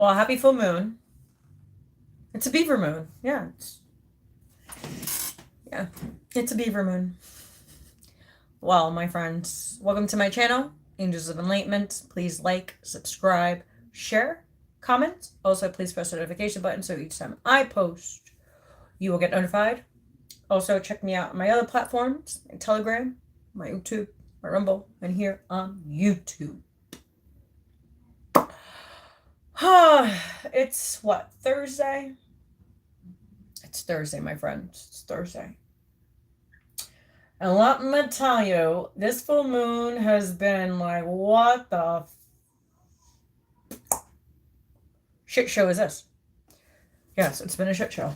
Well, happy full moon. It's a beaver moon. Yeah, it's a beaver moon. Well, my friends, welcome to my channel, Angels of Enlightenment. Please like, subscribe, share, comment. Also, please press the notification button so each time I post, you will get notified. Also, check me out on my other platforms, my Telegram, my YouTube, my Rumble, and here on YouTube. It's what, Thursday? It's Thursday, my friends. It's Thursday. And let me tell you, this full moon has been like, what the shit show is this? Yes, it's been a shit show.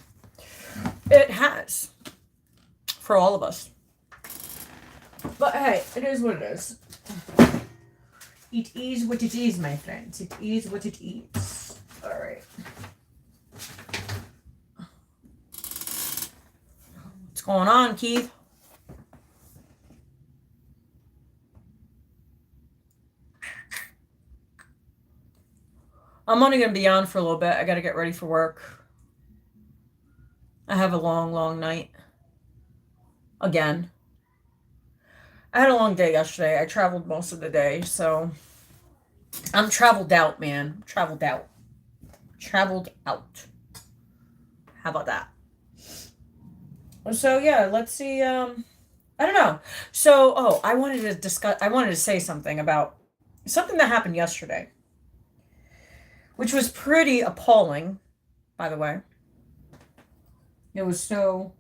It has. For all of us. But hey, it is what it is. It is what it is, my friends. It is what it is. Alright. What's going on, Keith? I'm only going to be on for a little bit. I got to get ready for work. I have a long, long night. Again. I had a long day yesterday. I traveled most of the day, so I'm traveled out, man. Traveled out. How about that? So yeah, let's see. I don't know. So, I wanted to say something about something that happened yesterday, which was pretty appalling, by the way. It was so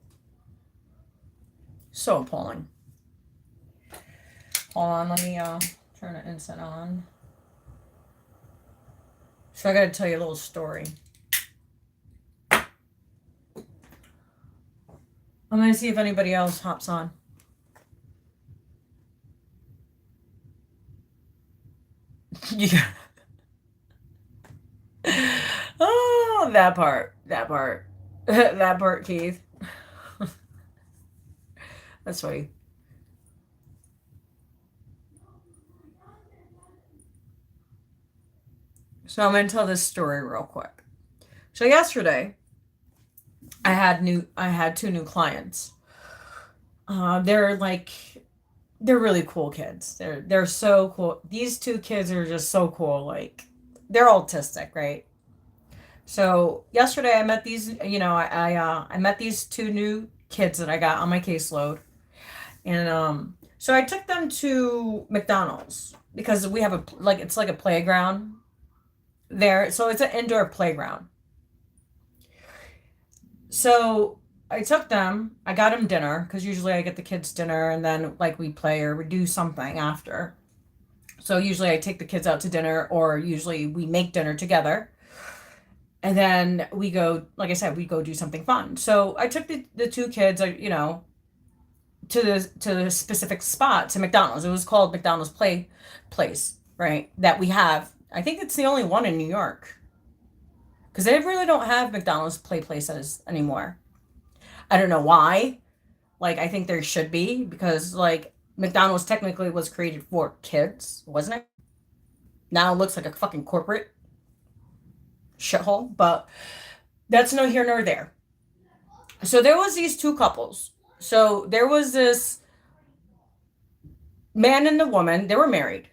appalling. Hold on, let me turn the incense on. So I gotta tell you a little story. I'm gonna see if anybody else hops on. Yeah. Oh, that part. That part, Keith. That's funny. So I'm going to tell this story real quick. So yesterday, I had two new clients. They're really cool kids. They're so cool. These two kids are just so cool. Like, they're autistic, right? So yesterday I met these, I met these two new kids that I got on my caseload, and so I took them to McDonald's because we have it's like a playground there. So it's an indoor playground. So I took them, I got them dinner because usually I get the kids dinner and then like we play or we do something after. So usually I take the kids out to dinner or usually we make dinner together. And then we go, like I said, we go do something fun. So I took the two kids, to the specific spot, to McDonald's. It was called McDonald's Place, right? That we have. I think it's the only one in New York. Because they really don't have McDonald's places anymore. I don't know why. Like, I think there should be, because, like, McDonald's technically was created for kids, wasn't it? Now it looks like a fucking corporate shithole, but that's no here nor there. So there was these two couples. So there was this man and the woman. They were married,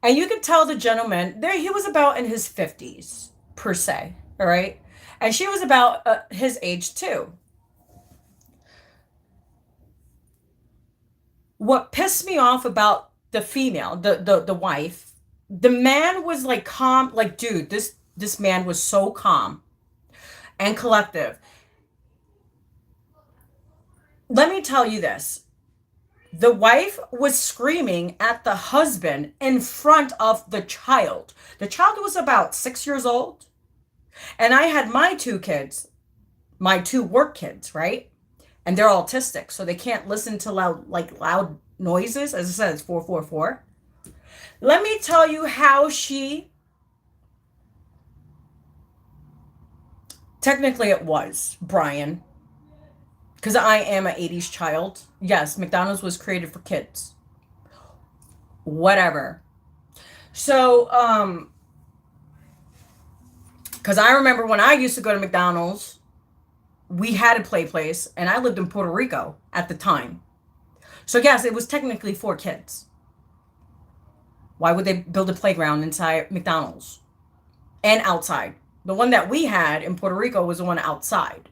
and you could tell the gentleman there, he was about in his 50s per se, all right, and she was about his age too. What pissed me off about the female, the wife, the man was like calm, like, dude, this man was so calm and collective. Let me tell you this. The wife was screaming at the husband in front of the child. The child was about 6 years old. And I had my two kids, my two work kids, right? And they're autistic, so they can't listen to loud noises. As I said, it's 444. Let me tell you how technically it was, Brian, because I am an 80s child. Yes, McDonald's was created for kids. Whatever. So, Because I remember when I used to go to McDonald's, we had a play place, and I lived in Puerto Rico at the time. So yes, it was technically for kids. Why would they build a playground inside McDonald's and outside? The one that we had in Puerto Rico was the one outside.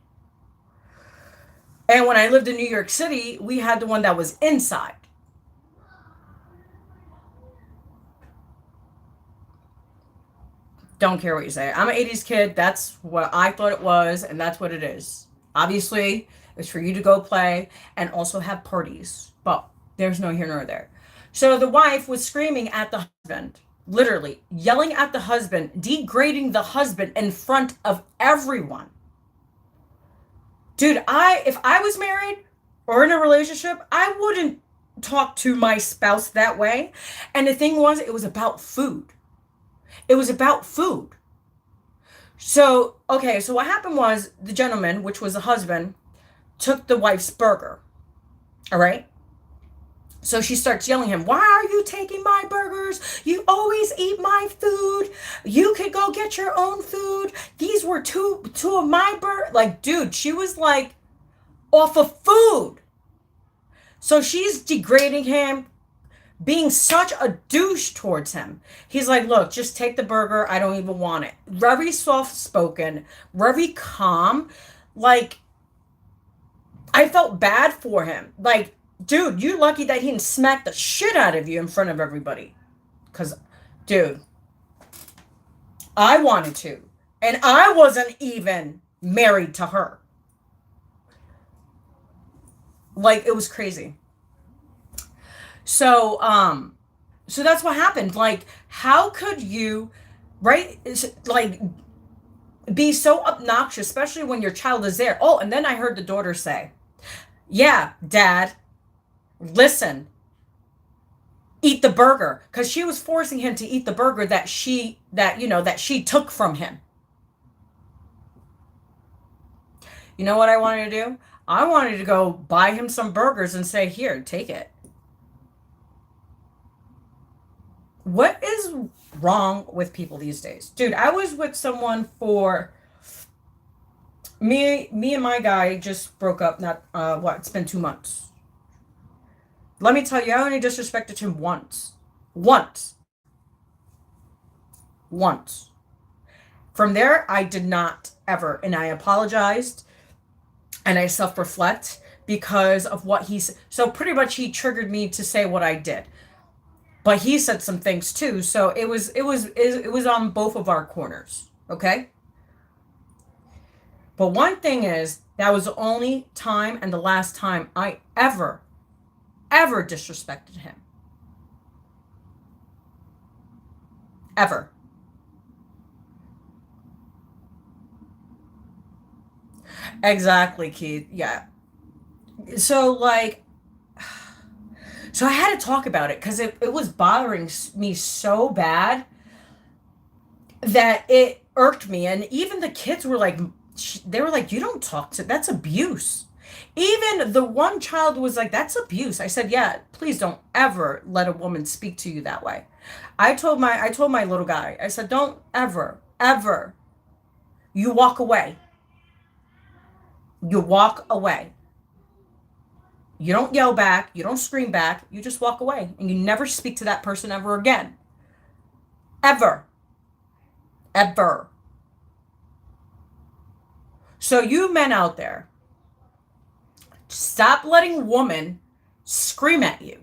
And when I lived in New York City, we had the one that was inside. Don't care what you say. I'm an 80s kid. That's what I thought it was, and that's what it is. Obviously, it's for you to go play and also have parties. But there's no here nor there. So the wife was screaming at the husband, literally yelling at the husband, degrading the husband in front of everyone. Dude, if I was married or in a relationship, I wouldn't talk to my spouse that way. And the thing was, it was about food. It was about food. So, okay, so what happened was the gentleman, which was the husband, took the wife's burger. All right? So she starts yelling at him, why are you taking my burgers? You always eat my food. You could go get your own food. These were two of my burgers. Like, dude, she was like off of food. So she's degrading him, being such a douche towards him. He's like, look, just take the burger. I don't even want it. Very soft spoken, very calm. Like, I felt bad for him. Like, dude, you lucky that he didn't smack the shit out of you in front of everybody. Because, dude, I wanted to. And I wasn't even married to her. Like, it was crazy. So that's what happened. Like, how could you, right? Like, be so obnoxious, especially when your child is there. Oh, and then I heard the daughter say, yeah, Dad, listen, eat the burger, because she was forcing him to eat the burger that she took from him. You know what I wanted to do? I wanted to go buy him some burgers and say, here, take it. What is wrong with people these days? Dude, I was with someone for me and my guy just broke up, it's been 2 months. Let me tell you, I only disrespected him once. Once. From there, I did not ever. And I apologized. And I self-reflect because of what he said. So pretty much he triggered me to say what I did. But he said some things too. So it was on both of our corners. Okay? But one thing is, that was the only time and the last time I ever disrespected him. Ever. Exactly, Keith. Yeah. So, like, so I had to talk about it because it was bothering me so bad that it irked me. And even the kids were like, they were like, you don't talk to, that's abuse. Even the one child was like, that's abuse. I said, yeah, please don't ever let a woman speak to you that way. I told my little guy, I said, don't ever, you walk away. You walk away. You don't yell back. You don't scream back. You just walk away. And you never speak to that person ever again. Ever. So you men out there, stop letting women scream at you.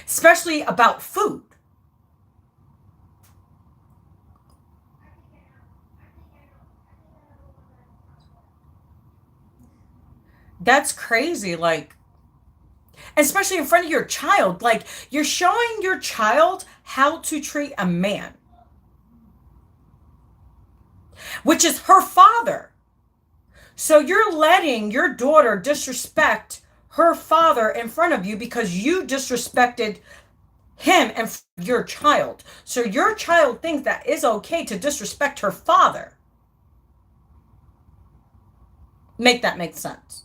Especially about food. That's crazy. Like, especially in front of your child. Like, you're showing your child how to treat a man, which is her father. So you're letting your daughter disrespect her father in front of you because you disrespected him and your child. So your child thinks that is okay to disrespect her father. Make that make sense.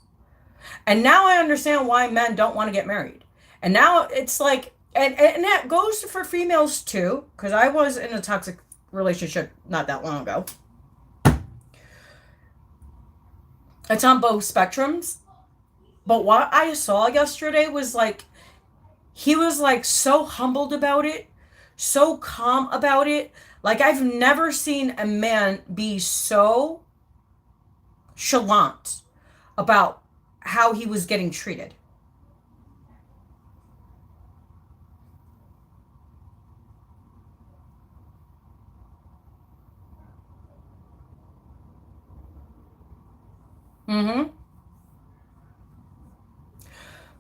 And now I understand why men don't want to get married. And now it's like, and that goes for females too, because I was in a toxic relationship not that long ago. It's on both spectrums. But what I saw yesterday was like, he was like so humbled about it, so calm about it. Like, I've never seen a man be so chalant about how he was getting treated. Mm-hmm.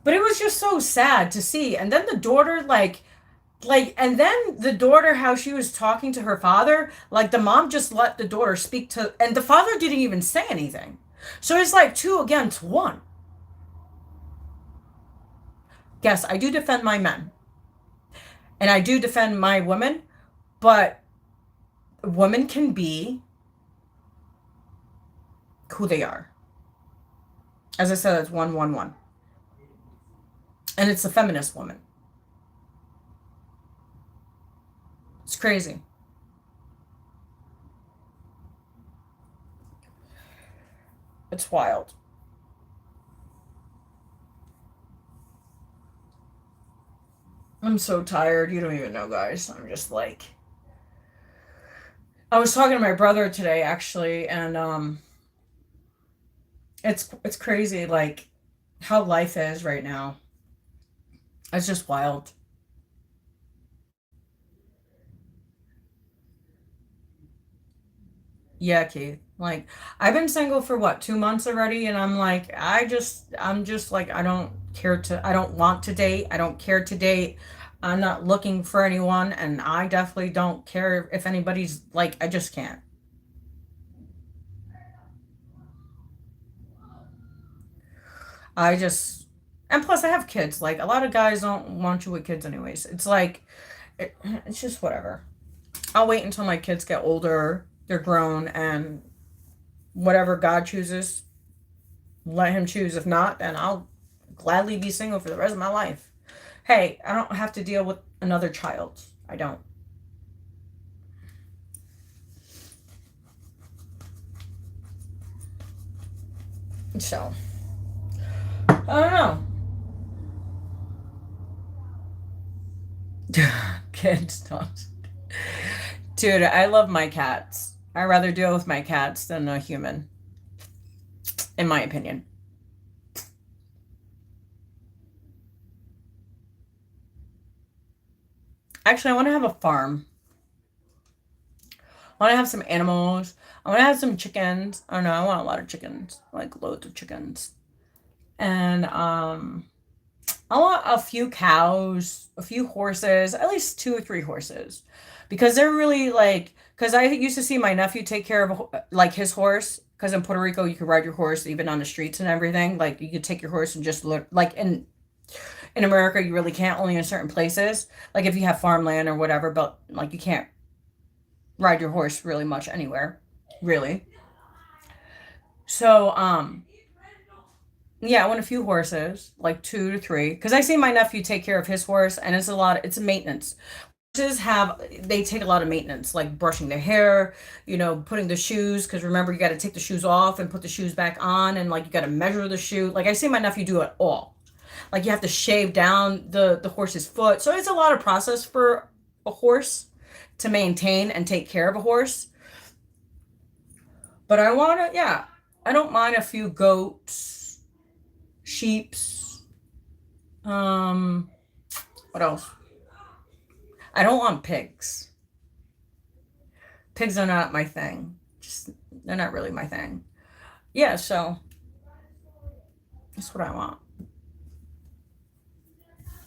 But it was just so sad to see. And then the daughter, and then the daughter, how she was talking to her father, like the mom just let the daughter speak to, and the father didn't even say anything. So it's like two against one. Yes, I do defend my men and I do defend my women, but women can be who they are. As I said, it's 111. And it's a feminist woman. It's crazy. It's wild. I'm so tired. You don't even know, guys. I'm just like, I was talking to my brother today actually, and it's crazy like how life is right now. It's just wild. Yeah, Keith. Like, I've been single for what, 2 months already, and I'm like, I'm just like, I don't want to date. I don't care to date. I'm not looking for anyone, and I definitely don't care if anybody's like, I just can't. I just, and plus I have kids. Like, a lot of guys don't want you with kids anyways. It's like, it's just whatever. I'll wait until my kids get older, they're grown, and whatever God chooses, let him choose. If not, then I'll gladly be single for the rest of my life. Hey, I don't have to deal with another child. I don't. So, I don't know. Kids don't. Dude, I love my cats. I rather deal with my cats than a human, in my opinion. Actually, I want to have a farm. I want to have some animals. I want to have some chickens. I don't know. I want a lot of chickens, like loads of chickens. And I want a few cows, a few horses, at least 2 or 3 horses, because they're really like. Because I used to see my nephew take care of like his horse. Because in Puerto Rico, you could ride your horse even on the streets and everything. Like you could take your horse and just look like in America, you really can't, only in certain places. Like if you have farmland or whatever, but like you can't ride your horse really much anywhere, really. So, yeah, I want a few horses, like 2 to 3, because I see my nephew take care of his horse, and it's a lot. It's a maintenance. Horses have they take a lot of maintenance, like brushing their hair, putting the shoes. Because remember, you got to take the shoes off and put the shoes back on, and like you got to measure the shoe. Like I see my nephew do it all. Like you have to shave down the horse's foot, so it's a lot of process for a horse to maintain and take care of a horse. But I want to, yeah, I don't mind a few goats, sheeps. Um, what else? I don't want pigs. Pigs are not my thing. Just they're not really my thing. Yeah, so that's what I want.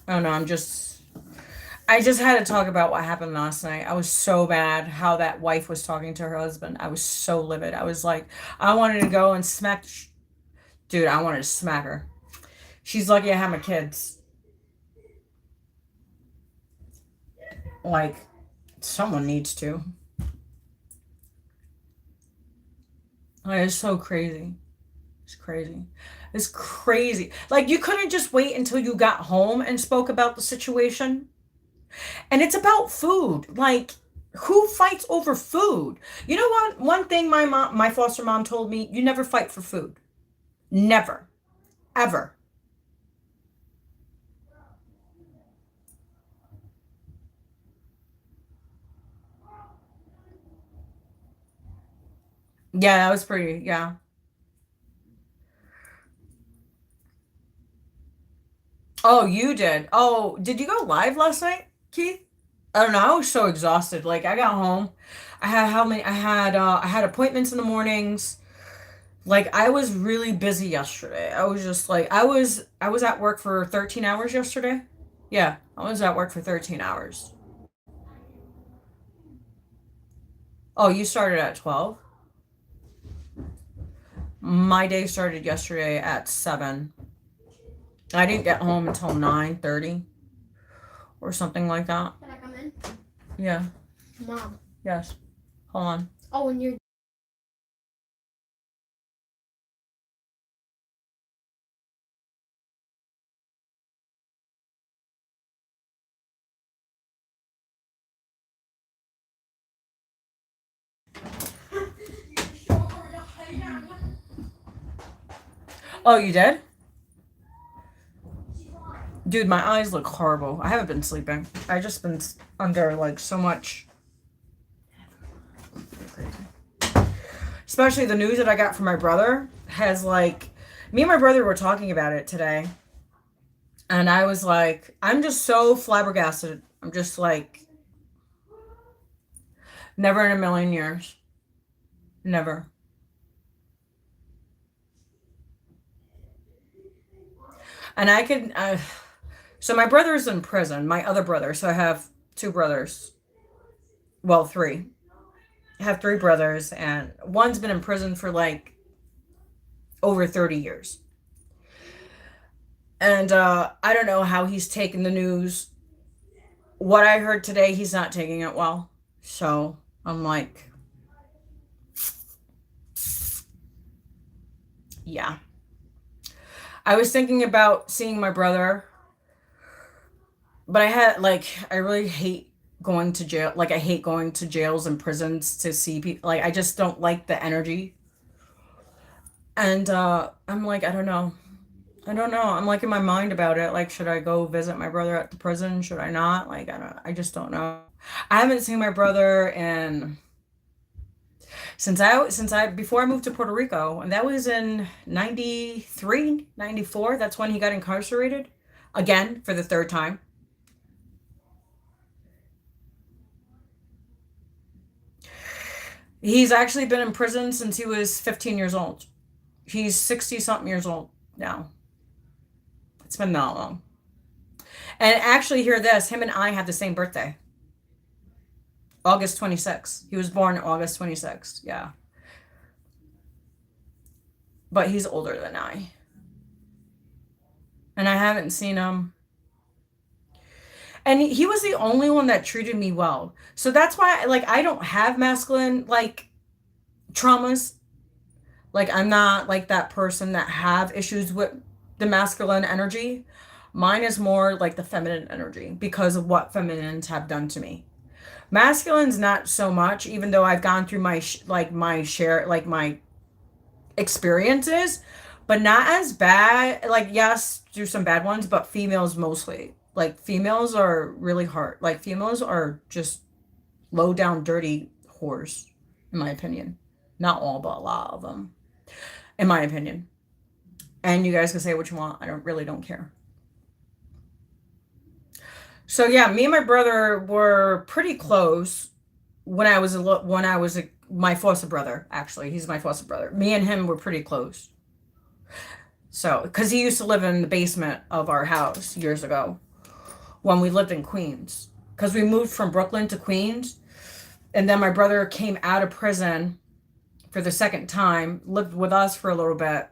Oh no, I just had to talk about what happened last night. I was so mad how that wife was talking to her husband. I was so livid. I was like, I wanted to go and smack, dude, I wanted to smack her. She's lucky I have my kids. Like, someone needs to. Like, it's so crazy. It's crazy. It's crazy. Like, you couldn't just wait until you got home and spoke about the situation. And it's about food. Like, Who fights over food? You know what? One thing my foster mom told me, you never fight for food. Never. Ever. Yeah, that was pretty, yeah. Oh, you did. Oh, did you go live last night, Keith? I don't know. I was so exhausted. Like I got home. I had how many I had appointments in the mornings. Like I was really busy yesterday. I was just like I was at work for 13 hours yesterday. Yeah, I was at work for 13 hours. Oh, you started at 12? My day started yesterday at 7. I didn't get home until 9:30 or something like that. Can I come in? Yeah. Mom. Yes. Hold on. Oh, and you're. Oh, you did? Dude, my eyes look horrible. I haven't been sleeping. I just been under like so much. Especially the news that I got from my brother has like me and my brother were talking about it today. And I was like, I'm just so flabbergasted. I'm just like, never in a million years. Never. And I could, so my brother's in prison, my other brother. So I have two brothers. Well, three. I have three brothers, and one's been in prison for like over 30 years. And I don't know how he's taken the news. What I heard today, he's not taking it well. So I'm like, yeah. I was thinking about seeing my brother, but I had like, I really hate going to jail. Like, I hate going to jails and prisons to see people. Like, I just don't like the energy. And I'm like, I don't know. I don't know. I'm like in my mind about it. Like, should I go visit my brother at the prison? Should I not? Like, I don't, I just don't know. I haven't seen my brother in since I before I moved to Puerto Rico, and that was in 93, 94. That's when he got incarcerated again for the third time. He's actually been in prison since he was 15 years old. He's 60 something years old now. It's been that long. And actually, hear this, him and I have the same birthday. August 26th. He was born August 26th. Yeah. But he's older than I. And I haven't seen him. And he was the only one that treated me well. So that's why like I don't have masculine like traumas. Like I'm not like that person that have issues with the masculine energy. Mine is more like the feminine energy because of what feminines have done to me. Masculine's not so much, even though I've gone through my like my share, like my experiences, but not as bad. Like yes, do some bad ones, but females mostly. Like females are really hard. Like females are just low down, dirty whores, in my opinion. Not all, but a lot of them, in my opinion. And you guys can say what you want. I don't care. So yeah, me and my brother were pretty close when I was my foster brother. Actually, he's my foster brother. Me and him were pretty close. So, because he used to live in the basement of our house years ago when we lived in Queens. Because we moved from Brooklyn to Queens, and then my brother came out of prison for the second time, lived with us for a little bit,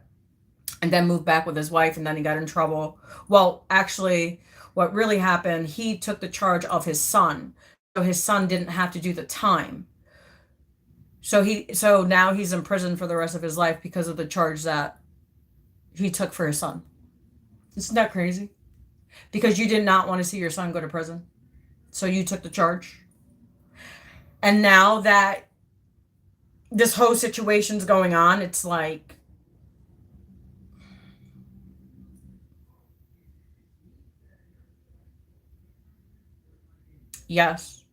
and then moved back with his wife, and then he got in trouble. Well, actually, what really happened, he took the charge of his son. So his son didn't have to do the time. So now he's in prison for the rest of his life because of the charge that he took for his son. Isn't that crazy? Because you did not want to see your son go to prison. So you took the charge. And now that this whole situation's going on, it's like, yes.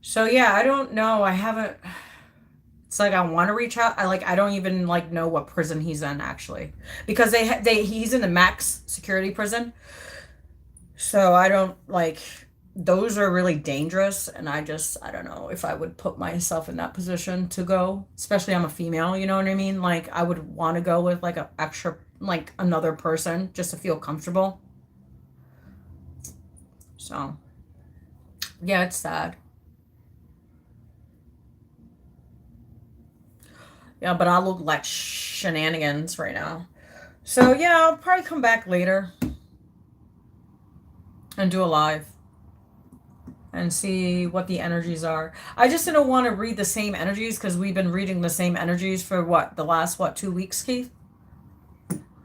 So yeah, I don't know. I haven't. It's like I want to reach out. I don't even like know what prison he's in actually, because he's in the max security prison. So I don't like those are really dangerous, and I don't know if I would put myself in that position to go, especially I'm a female, you know what I mean? Like I would want to go with like a extra like another person just to feel comfortable. So, yeah, it's sad. Yeah, but I look like shenanigans right now. So, yeah, I'll probably come back later and do a live and see what the energies are. I just didn't want to read the same energies because we've been reading the same energies for what, the last, what, 2 weeks, Keith?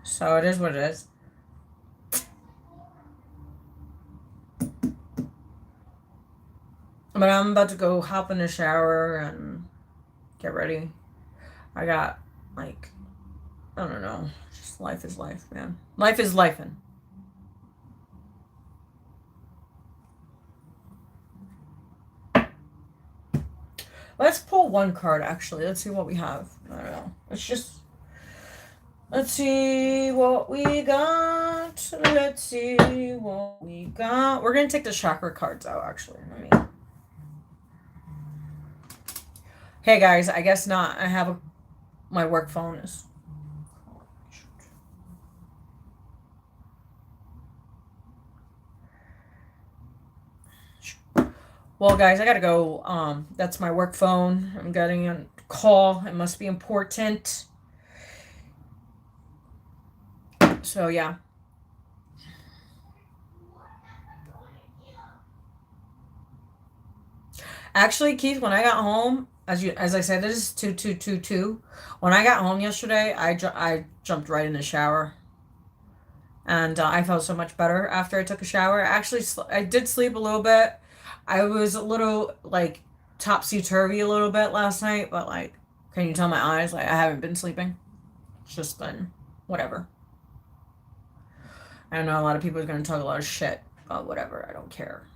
So it is what it is. But I'm about to go hop in the shower and get ready. I got, like, I don't know. Just life is life, man. Life is lifing. Let's pull one card, actually. Let's see what we have. I don't know. Let's see what we got. Let's see what we got. We're going to take the chakra cards out, actually. Hey, guys, I guess not. My work phone is. Well, guys, I gotta go. That's my work phone. I'm getting a call. It must be important. So, yeah. Actually, Keith, when I got home, as I said, this is 2222. When I got home yesterday, I jumped right in the shower, and I felt so much better after I took a shower. Actually, I did sleep a little bit. I was a little like topsy turvy a little bit last night, but like, can you tell my eyes? Like, I haven't been sleeping. It's just been whatever. I know a lot of people are gonna talk a lot of shit, but whatever. I don't care,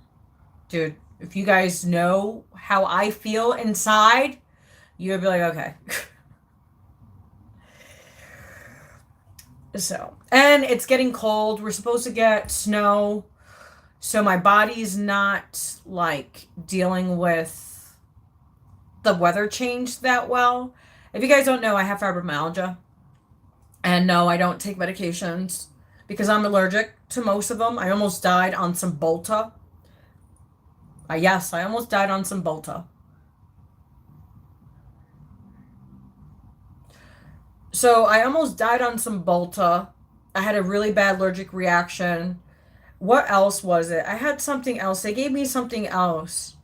dude. If you guys know how I feel inside, you would be like, okay. So, and it's getting cold. We're supposed to get snow. So my body's not like dealing with the weather change that well. If you guys don't know, I have fibromyalgia. And no, I don't take medications because I'm allergic to most of them. I almost died on some Bolta. Yes, I almost died on some Bolta. So I almost died on some Bolta. I had a really bad allergic reaction. What else was it? I had something else. They gave me something else,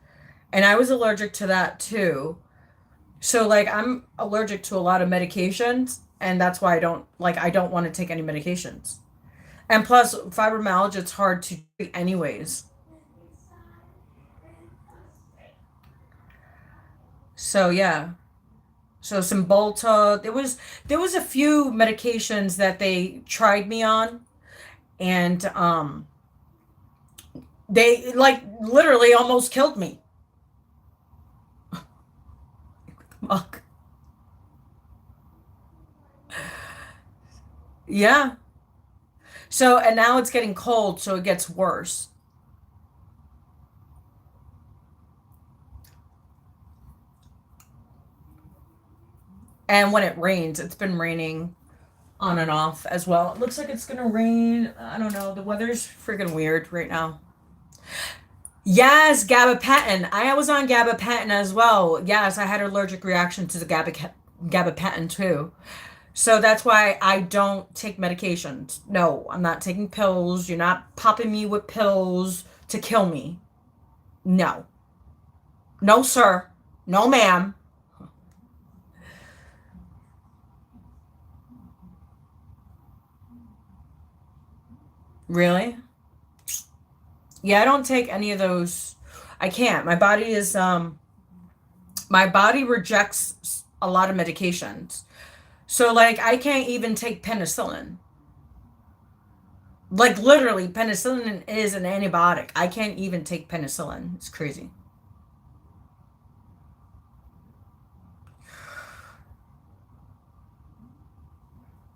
and I was allergic to that too. So like I'm allergic to a lot of medications, and that's why I don't want to take any medications. And plus fibromyalgia, it's hard to treat anyways. So yeah. So some Bolta. There was a few medications that they tried me on, and they like literally almost killed me. Fuck. Yeah. So and now it's getting cold, so it gets worse. And when it rains, it's been raining on and off as well. It looks like it's gonna rain. I don't know. The weather's freaking weird right now. Yes, gabapentin. I was on gabapentin as well. Yes, I had an allergic reaction to the gabapentin too. So that's why I don't take medications. No, I'm not taking pills. You're not popping me with pills to kill me. No. No, sir. No, ma'am. Really? Yeah, I don't take any of those. I can't. My body rejects a lot of medications. So like I can't even take penicillin. Like literally penicillin is an antibiotic. I can't even take penicillin. It's crazy.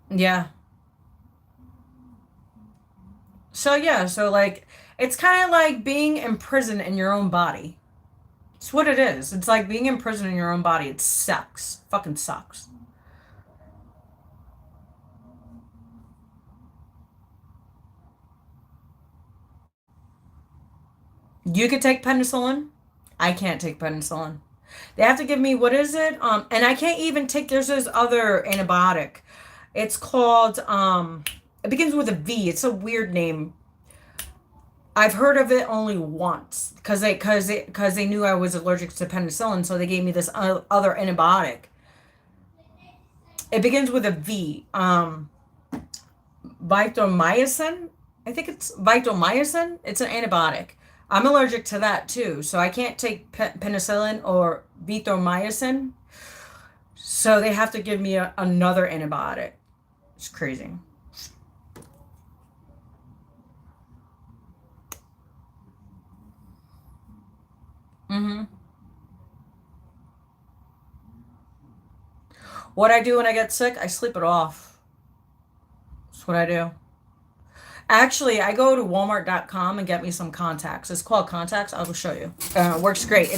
Yeah. So yeah, so like it's kind of like being imprisoned in your own body. It's what it is. It's like being imprisoned in your own body. It sucks. Fucking sucks. You could take penicillin. I can't take penicillin. They have to give me what is it? And I can't even take there's this other antibiotic. It's called it begins with a V. It's a weird name. I've heard of it only once because they knew I was allergic to penicillin, so they gave me this other antibiotic. It begins with a V. Vitomycin. I think it's vitomycin. It's an antibiotic. I'm allergic to that too, so I can't take penicillin or vitomycin. So they have to give me another antibiotic. It's crazy. Hmm. What I do when I get sick, I sleep it off. That's what I do. Actually, I go to walmart.com and get me some contacts. It's called contacts. I'll show you. It works great.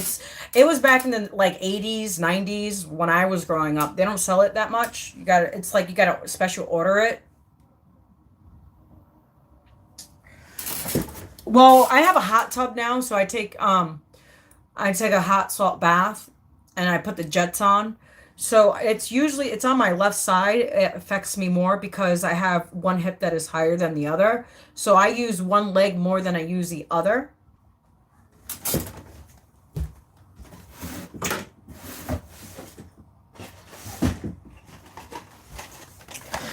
It was back in the like 80s, 90s when I was growing up. They don't sell it that much. It's like you got to special order it. Well, I have a hot tub now, so I take a hot salt bath and I put the jets on. So it's on my left side. It affects me more because I have one hip that is higher than the other. So I use one leg more than I use the other.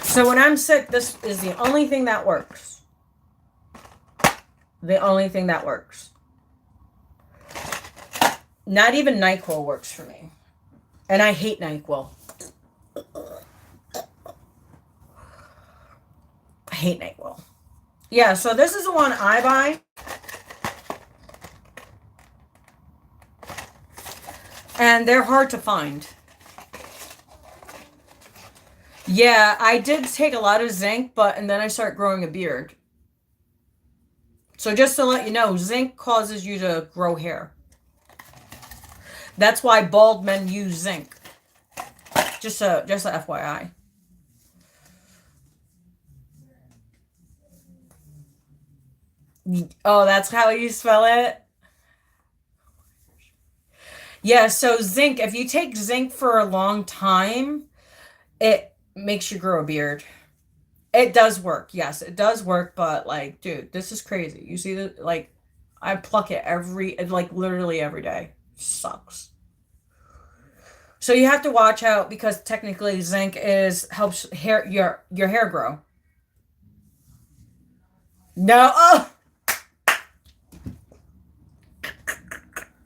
So when I'm sick, this is the only thing that works. The only thing that works. Not even NyQuil works for me. And I hate NyQuil. I hate NyQuil. Yeah, so this is the one I buy. And they're hard to find. Yeah, I did take a lot of zinc, and then I start growing a beard. So just to let you know, zinc causes you to grow hair. That's why bald men use zinc. Just a FYI. Oh, that's how you spell it? Yeah, so zinc, if you take zinc for a long time, it makes you grow a beard. It does work. Yes, it does work, but like, dude, this is crazy. You see that like I pluck it like literally every day. Sucks. So you have to watch out because technically zinc is helps your hair grow. No, oh,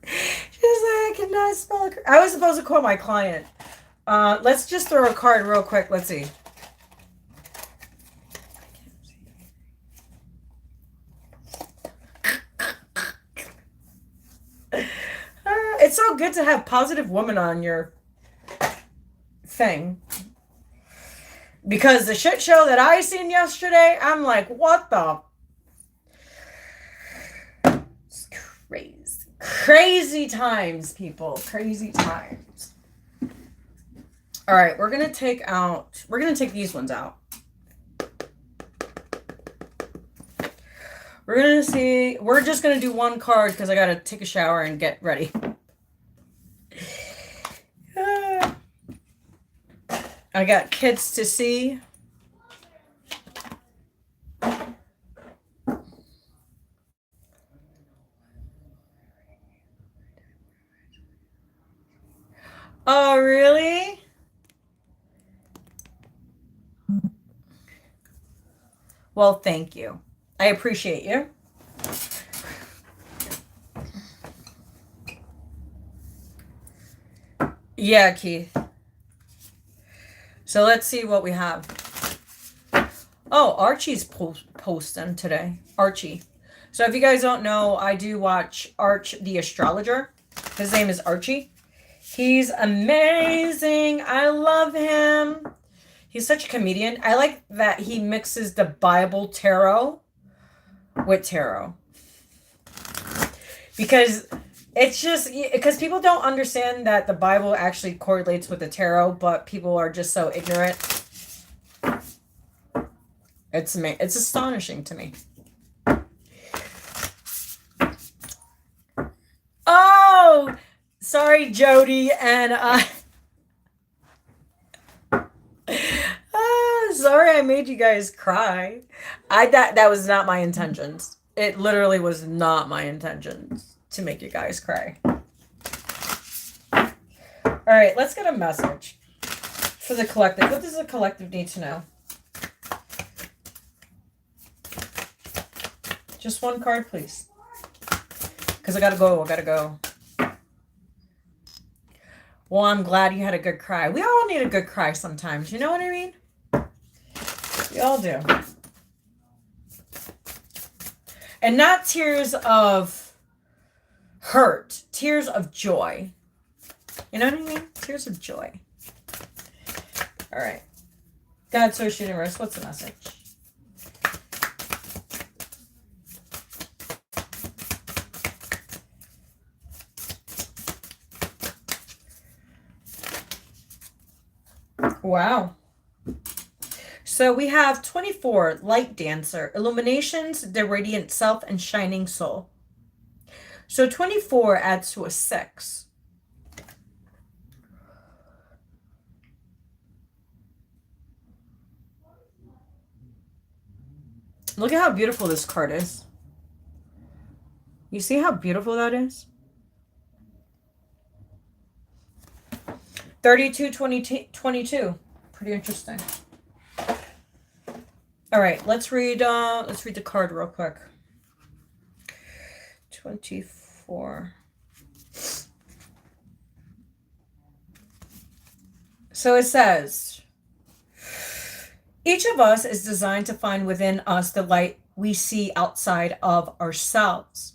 she's like, I cannot spell it. I was supposed to call my client. Let's just throw a card real quick. Let's see. It's so good to have positive woman on your thing. Because the shit show that I seen yesterday, I'm like, what the? It's crazy. Crazy times, people. Crazy times. All right, we're going to take these ones out. We're just going to do one card because I got to take a shower and get ready. I got kids to see. Oh, really? Well, thank you. I appreciate you. Yeah, Keith. So let's see what we have. Oh, Archie's posting today. Archie. So if you guys don't know, I do watch Arch the Astrologer. His name is Archie. He's amazing. I love him. He's such a comedian. I like that he mixes the Bible tarot with tarot. Because it's just because people don't understand that the Bible actually correlates with the tarot, but people are just so ignorant. It's astonishing to me. Oh, sorry, Jody, and sorry I made you guys cry. That was not my intentions. It literally was not my intentions to make you guys cry. All right, let's get a message for the collective. What does the collective need to know? Just one card, please. Because I gotta go. Well, I'm glad you had a good cry. We all need a good cry sometimes. You know what I mean? We all do. And not tears of hurt. Tears of joy. You know what I mean? Tears of joy. All right. God, Source, Universe, what's the message? Wow. So we have 24, Light Dancer, Illuminations, the Radiant Self, and Shining Soul. So 24 adds to a 6. Look at how beautiful this card is. You see how beautiful that is? 32, 22. Pretty interesting. All right, let's read the card real quick. 24. So it says, each of us is designed to find within us the light we see outside of ourselves,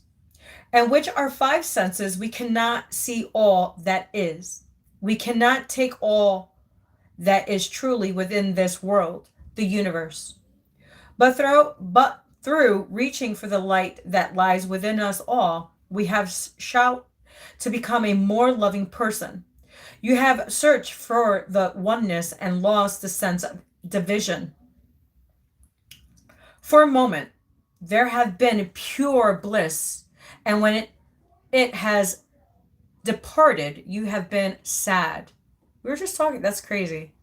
and which our 5 senses we cannot see all that is. We cannot take all that is truly within this world, the universe. But through reaching for the light that lies within us all, we have shout to become a more loving person. You have searched for the oneness and lost the sense of division. For a moment, there have been pure bliss, and when it has departed, you have been sad. We were just talking, that's crazy.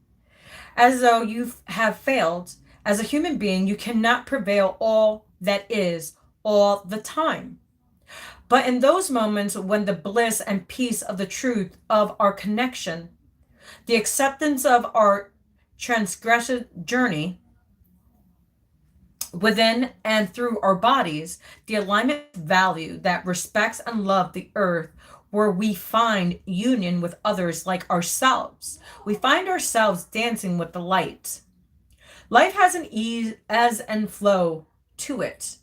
As though you have failed. As a human being, you cannot prevail all that is all the time. But in those moments when the bliss and peace of the truth of our connection, the acceptance of our transgressive journey within and through our bodies, the alignment value that respects and loves the earth, where we find union with others like ourselves, we find ourselves dancing with the light. Life has an ease and flow to it.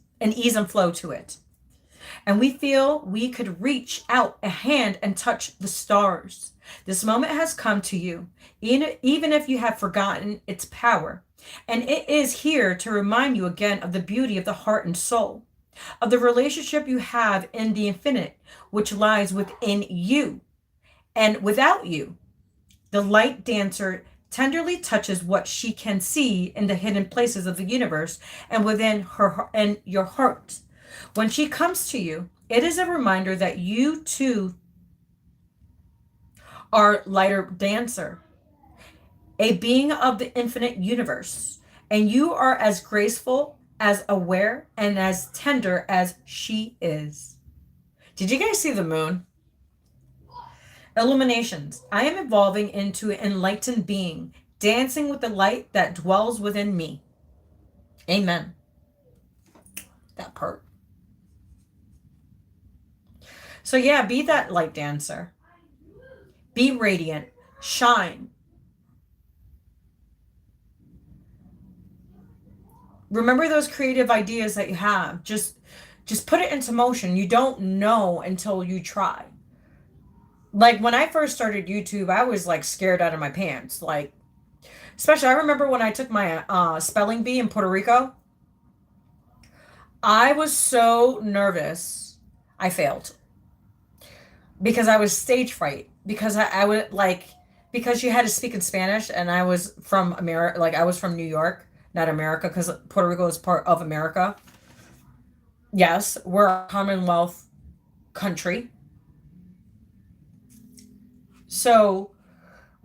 And we feel we could reach out a hand and touch the stars. This moment has come to you, even if you have forgotten its power. And it is here to remind you again of the beauty of the heart and soul, of the relationship you have in the infinite, which lies within you and without you. The light dancer tenderly touches what she can see in the hidden places of the universe and within her and your heart. When she comes to you, it is a reminder that you too are lighter dancer, a being of the infinite universe, and you are as graceful, as aware, and as tender as she is. Did you guys see the moon? Illuminations. I am evolving into an enlightened being, dancing with the light that dwells within me. Amen. That part. So yeah, be that light dancer. Be radiant. Shine. Remember those creative ideas that you have. Just put it into motion. You don't know until you try. Like when I first started YouTube, I was like scared out of my pants. Like, especially I remember when I took my spelling bee in Puerto Rico. I was so nervous. I failed because I was stage fright. Because I would like, because you had to speak in Spanish, and I was from America. Like I was from New York, not America, because Puerto Rico is part of America. Yes, we're a Commonwealth country. So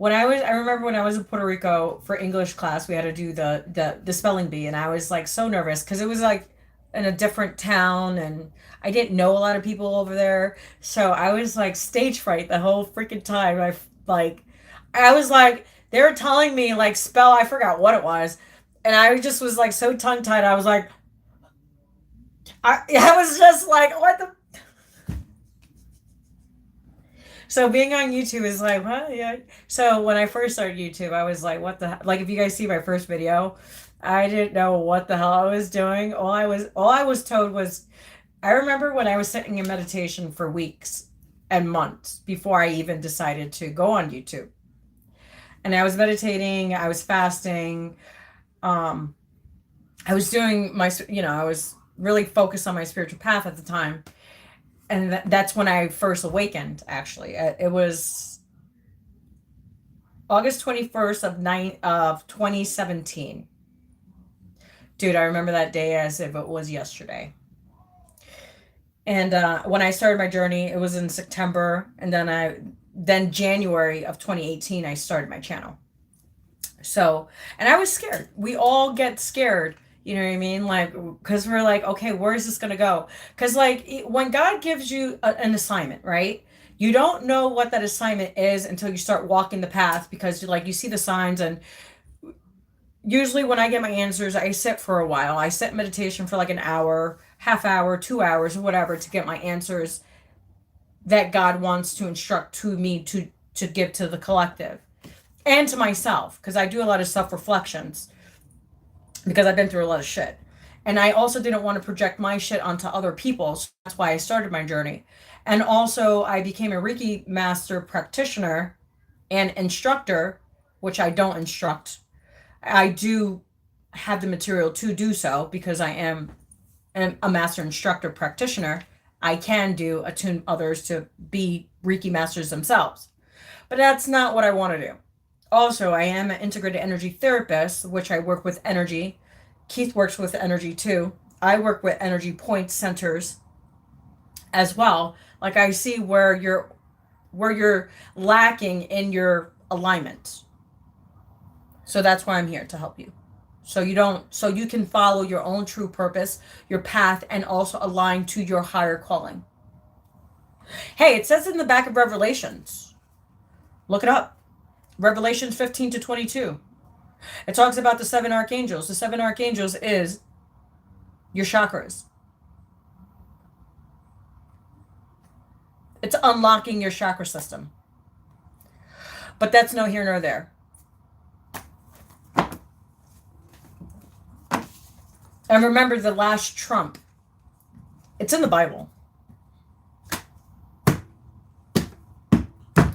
I remember when I was in Puerto Rico for English class, we had to do the spelling bee, and I was like so nervous because it was like in a different town, and I didn't know a lot of people over there, so I was like stage fright the whole freaking time. I was like they were telling me like spell, I forgot what it was, and I just was like so tongue tied. I was like I was just like what the. So being on YouTube is like, well, yeah. So when I first started YouTube, I was like, what the, like if you guys see my first video, I didn't know what the hell I was doing. All I was told was, I remember when I was sitting in meditation for weeks and months before I even decided to go on YouTube. And I was meditating, I was fasting, um, I was doing my, I was really focused on my spiritual path at the time. And that's when I first awakened, actually. It was August 21st of 2017. Dude, I remember that day as if it was yesterday. And when I started my journey, it was in September, and then January of 2018 I started my channel. So, and I was scared. We all get scared, you know what I mean? Like, because we're like, okay, where is this going to go? Because, like, when God gives you an assignment, right? You don't know what that assignment is until you start walking the path, because, like, you see the signs. And usually when I get my answers, I sit for a while. I sit in meditation for like an hour, half hour, 2 hours, or whatever, to get my answers that God wants to instruct to me to give to the collective and to myself, because I do a lot of self reflections because I've been through a lot of shit. And I also didn't want to project my shit onto other people. So that's why I started my journey. And also, I became a Reiki master practitioner and instructor, which I don't instruct. I do have the material to do so because I am a master instructor practitioner. I can attune others to be Reiki masters themselves. But that's not what I want to do. Also, I am an integrated energy therapist, which I work with energy. Keith works with energy too. I work with energy point centers as well. Like I see where you're lacking in your alignment. So that's why I'm here to help you. So you can follow your own true purpose, your path, and also align to your higher calling. Hey, it says in the back of Revelations. Look it up. Revelations 15 to 22. It talks about the seven archangels. The seven archangels is your chakras. It's unlocking your chakra system. But that's no here nor there. And remember the last trump. It's in the Bible.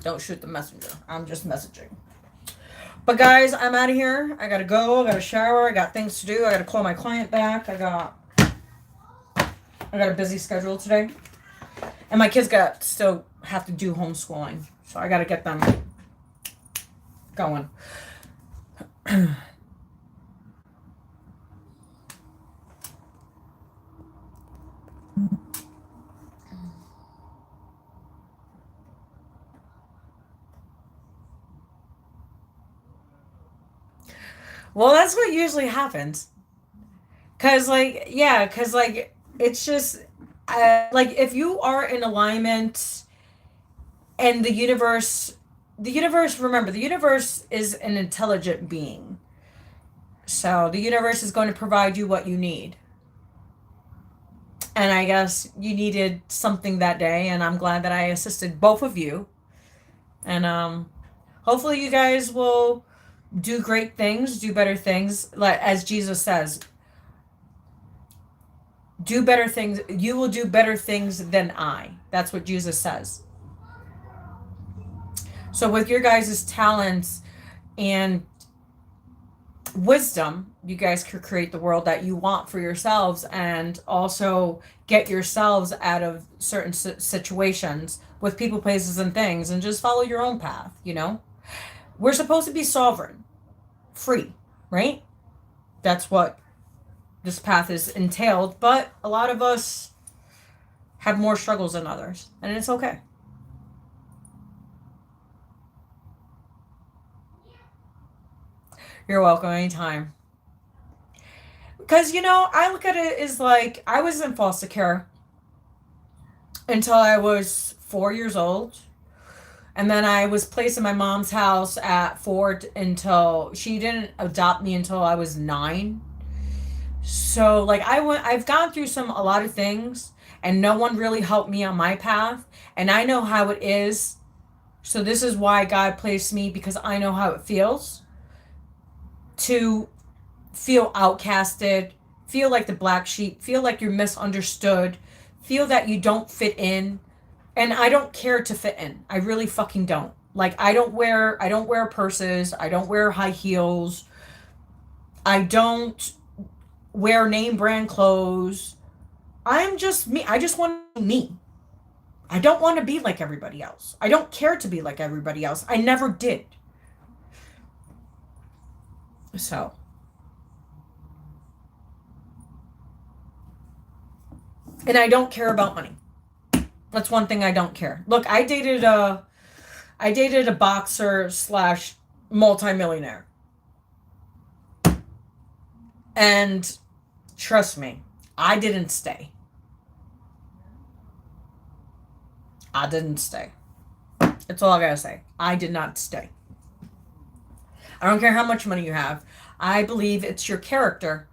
Don't shoot the messenger. I'm just messaging. But guys, I'm out of here. I gotta go. I gotta shower. I got things to do. I gotta call my client back. I got a busy schedule today. And my kids still have to do homeschooling. So I gotta get them going. Well, that's what usually happens. Cause like, yeah, cause like it's just like if you are in alignment and the universe, remember, the universe is an intelligent being. So the universe is going to provide you what you need. And I guess you needed something that day, and I'm glad that I assisted both of you And hopefully you guys will do great things, do better things. Like as Jesus says, do better things. You will do better things than I. That's what Jesus says. So with your guys' talents and wisdom, you guys could create the world that you want for yourselves and also get yourselves out of certain situations with people, places, and things and just follow your own path, you know? We're supposed to be sovereign, free, right? That's what this path is entailed, but a lot of us have more struggles than others, and it's okay. You're welcome anytime. Because, you know, I look at it as like I was in foster care until I was 4 years old. And then I was placed in my mom's house at 4 until she didn't adopt me until I was 9. So like I've gone through a lot of things and no one really helped me on my path. And I know how it is. So this is why God placed me, because I know how it feels to feel outcasted, feel like the black sheep, feel like you're misunderstood, feel that you don't fit in. And I don't care to fit in. I really fucking don't. Like I don't wear purses, I don't wear high heels. I don't wear name brand clothes. I'm just me. I just want to be me. I don't want to be like everybody else. I don't care to be like everybody else. I never did. So, and I don't care about money. That's one thing I don't care. Look, I dated a boxer slash multimillionaire. And trust me, I didn't stay. I didn't stay. That's all I gotta say. I did not stay. I don't care how much money you have. I believe it's your character.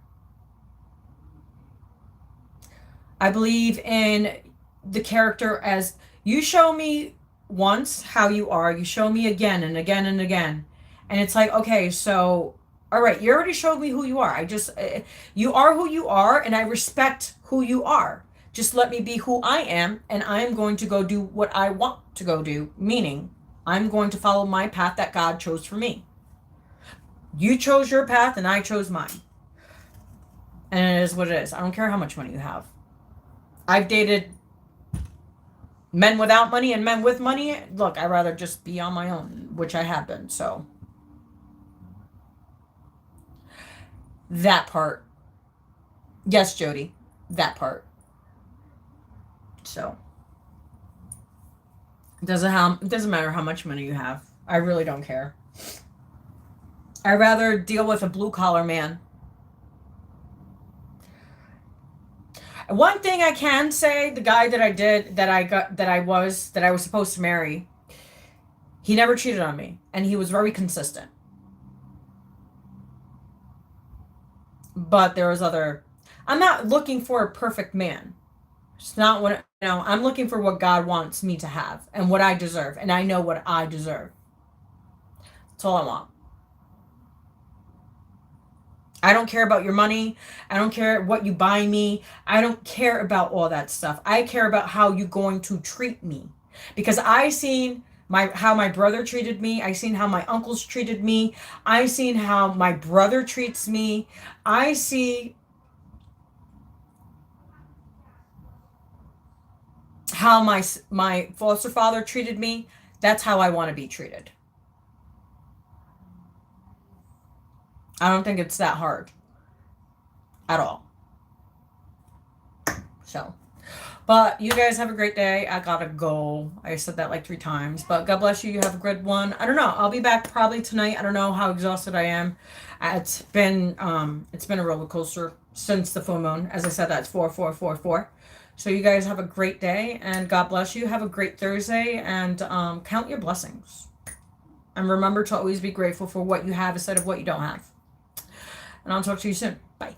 I believe in the character as you show me once how you are, you show me again and again and again. And it's like, okay, so, all right, you already showed me who you are. You are who you are, and I respect who you are. Just let me be who I am, and I'm going to go do what I want to go do, meaning I'm going to follow my path that God chose for me. You chose your path, and I chose mine. And it is what it is. I don't care how much money you have. I've dated men without money and men with money. Look, I'd rather just be on my own, which I have been, so. That part. Yes, Jody. That part. So. It doesn't matter how much money you have. I really don't care. I'd rather deal with a blue collar man. One thing I can say, the guy that I was supposed to marry, he never cheated on me, and he was very consistent. But there was other. I'm not looking for a perfect man. It's not what, I'm looking for what God wants me to have and what I deserve, and I know what I deserve. That's all I want. I don't care about your money. I don't care what you buy me. I don't care about all that stuff. I care about how you're going to treat me. Because I seen how my brother treated me. I seen how my uncles treated me. I seen how my brother treats me. I see how my foster father treated me. That's how I want to be treated. I don't think it's that hard at all. So, but you guys have a great day. I gotta go. I said that like 3 times, but God bless you. You have a good one. I don't know. I'll be back probably tonight. I don't know how exhausted I am. It's been a roller coaster since the full moon. As I said, that's 4444. So you guys have a great day, and God bless you. Have a great Thursday, and count your blessings. And remember to always be grateful for what you have instead of what you don't have. And I'll talk to you soon. Bye.